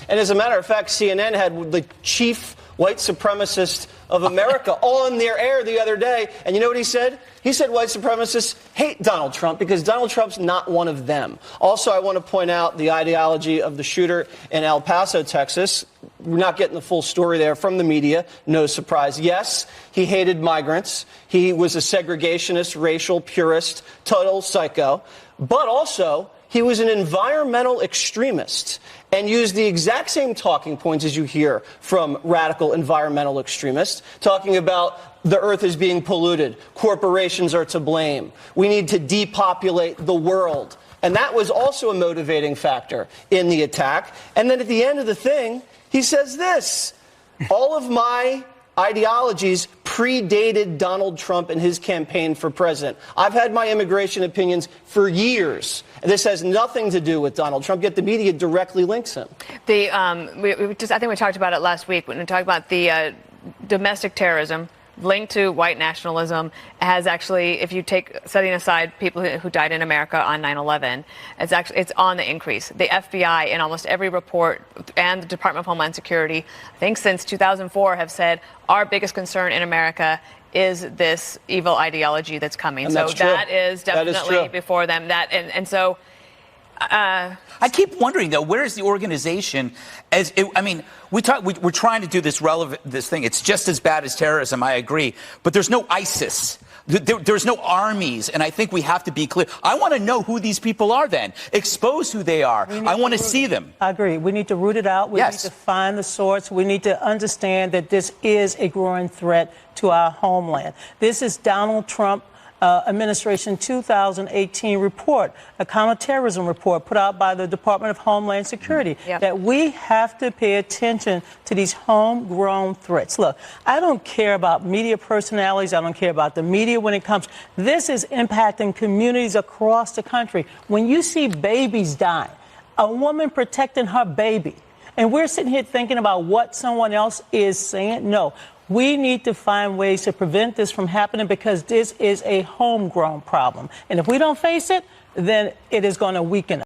And as a matter of fact, CNN had the chief white supremacist of America on their air the other day. And you know what he said? He said white supremacists hate Donald Trump because Donald Trump's not one of them. Also, I want to point out the ideology of the shooter in El Paso, Texas. We're not getting the full story there from the media. No surprise. Yes, he hated migrants. He was a segregationist, racial purist, total psycho. But also, he was an environmental extremist and used the exact same talking points as you hear from radical environmental extremists, talking about the earth is being polluted, corporations are to blame, we need to depopulate the world. And that was also a motivating factor in the attack. And then at the end of the thing, he says this: all of my ideologies predated Donald Trump and his campaign for president. I've had my immigration opinions for years. This has nothing to do with Donald Trump, yet the media directly links him. I think we talked about it last week when we talked about the domestic terrorism linked to white nationalism has actually, if you take setting aside people who died in America on 9/11, it's on the increase. The FBI in almost every report and the Department of Homeland Security, I think since 2004, have said our biggest concern in America is this evil ideology that's coming. And so that is definitely true. before them. So. I keep wondering, though, where is the organization? We're trying to do this thing. It's just as bad as terrorism, I agree. But there's no ISIS. There's no armies. And I think we have to be clear. I want to know who these people are then. Expose who they are. I want to see them. I agree. We need to root it out. We need to find the source. We need to understand that this is a growing threat to our homeland. This is Donald Trump administration 2018 report, a counterterrorism report put out by the Department of Homeland Security, that we have to pay attention to these homegrown threats. Look, I don't care about media personalities. I don't care about the media when it comes. This is impacting communities across the country. When you see babies die, a woman protecting her baby, and we're sitting here thinking about what someone else is saying, no. We need to find ways to prevent this from happening because this is a homegrown problem. And if we don't face it, then it is going to weaken us.